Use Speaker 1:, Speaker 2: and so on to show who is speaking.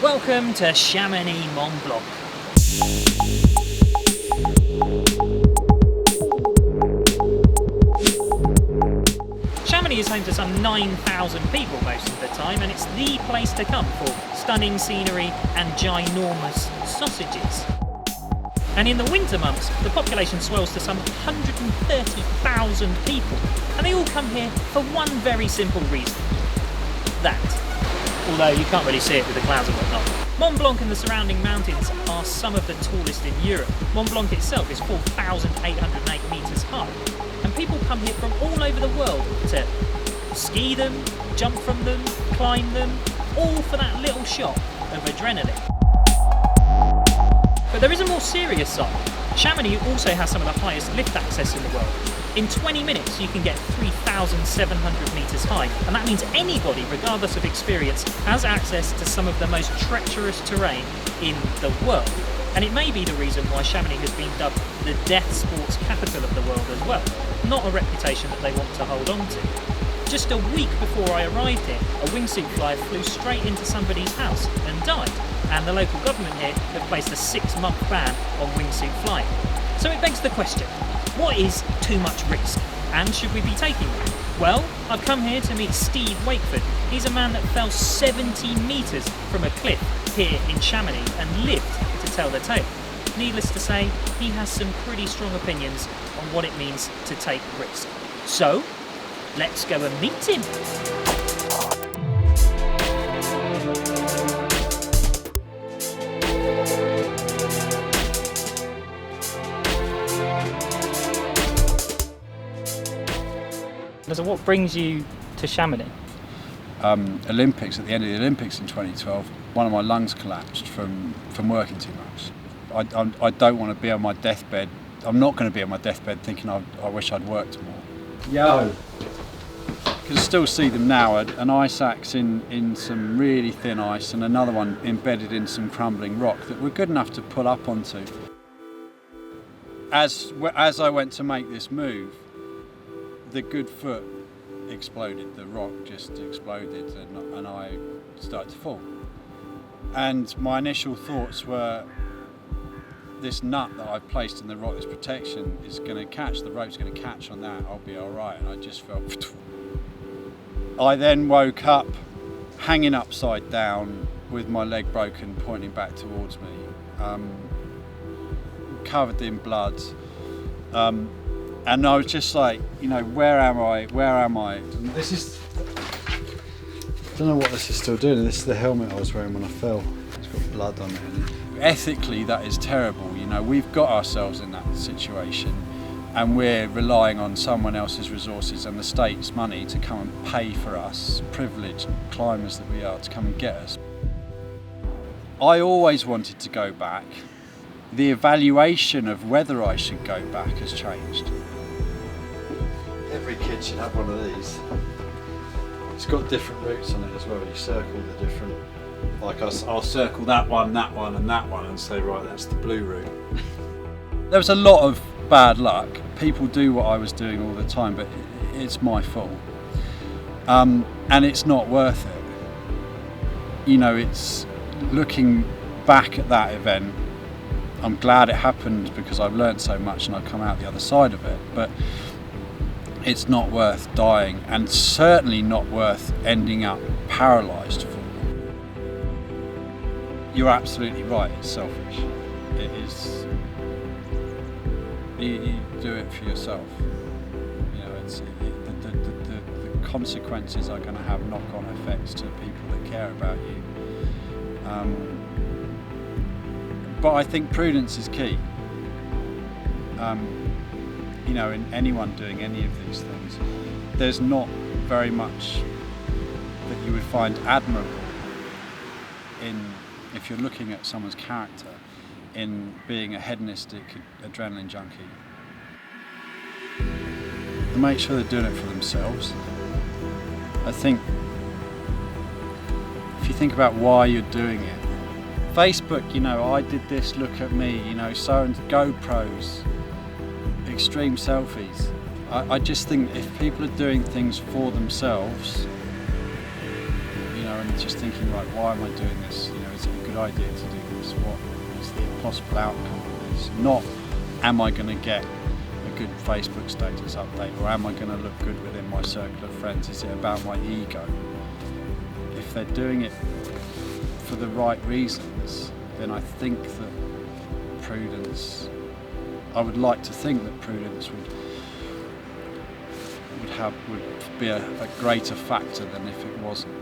Speaker 1: Welcome to Chamonix Mont Blanc. Chamonix is home to some 9,000 people most of the time, and it's the place to come for stunning scenery and ginormous sausages. And in the winter months, the population swells to some 130,000 people, and they all come here for one very simple reason. That. Although you can't really see it with the clouds and whatnot. Mont Blanc and the surrounding mountains are some of the tallest in Europe. Mont Blanc itself is 4,808 metres high, and people come here from all over the world to ski them, jump from them, climb them, all for that little shot of adrenaline. But there is a more serious side. Chamonix also has some of the highest lift access in the world. In 20 minutes you can get 3,700 metres high, and that means anybody, regardless of experience, has access to some of the most treacherous terrain in the world. And it may be the reason why Chamonix has been dubbed the death sports capital of the world as well, not a reputation that they want to hold on to. Just a week before I arrived here, a wingsuit flyer flew straight into somebody's house and died, and the local government here have placed a 6-month ban on wingsuit flying. So it begs the question, what is too much risk, and should we be taking it? Well, I've come here to meet Steve Wakeford. He's a man that fell 70 metres from a cliff here in Chamonix and lived to tell the tale. Needless to say, he has some pretty strong opinions on what it means to take risk. So, let's go and meet him. So what brings you to Chamonix?
Speaker 2: Olympics, at the end of the Olympics in 2012, one of my lungs collapsed from working too much. I don't want to be on my deathbed. I'm not going to be on my deathbed thinking I wish I'd worked more. Yo! You can still see them now, an ice axe in some really thin ice and another one embedded in some crumbling rock that were good enough to pull up onto. As I went to make this move, the good foot exploded, the rock just exploded, and I started to fall. And my initial thoughts were, this nut that I've placed in the rock, this protection, is going to catch, the rope's going to catch on that, I'll be alright. And I just felt... I then woke up hanging upside down with my leg broken, pointing back towards me, covered in blood. And I was just like, where am I? And this is, I don't know what this is still doing. This is the helmet I was wearing when I fell. It's got blood on it. Ethically, that is terrible. We've got ourselves in that situation and we're relying on someone else's resources and the state's money to come and pay for us, privileged climbers that we are, to come and get us. I always wanted to go back. The evaluation of whether I should go back has changed. Every kid should have one of these. It's got different routes on it as well. You circle the different, like I'll circle that one, and that one, and say, right, that's the blue route. There was a lot of bad luck. People do what I was doing all the time, but it's my fault. And it's not worth it. It's looking back at that event, I'm glad it happened because I've learned so much and I've come out the other side of it, but it's not worth dying, and certainly not worth ending up paralysed for. You're absolutely right, it's selfish. It is. You do it for yourself. The consequences are going to have knock-on effects to people that care about you. But I think prudence is key. In anyone doing any of these things, there's not very much that you would find admirable if you're looking at someone's character, in being a hedonistic adrenaline junkie. They make sure they're doing it for themselves. I think if you think about why you're doing it, Facebook, I did this, look at me, so and GoPros, extreme selfies. I just think if people are doing things for themselves, and just thinking, right, why am I doing this? is it a good idea to do this? What is the possible outcome of this? Not, am I going to get a good Facebook status update, or am I going to look good within my circle of friends? Is it about my ego? If they're doing it for the right reasons, then I think that prudence, I would like to think that prudence would be a greater factor than if it wasn't.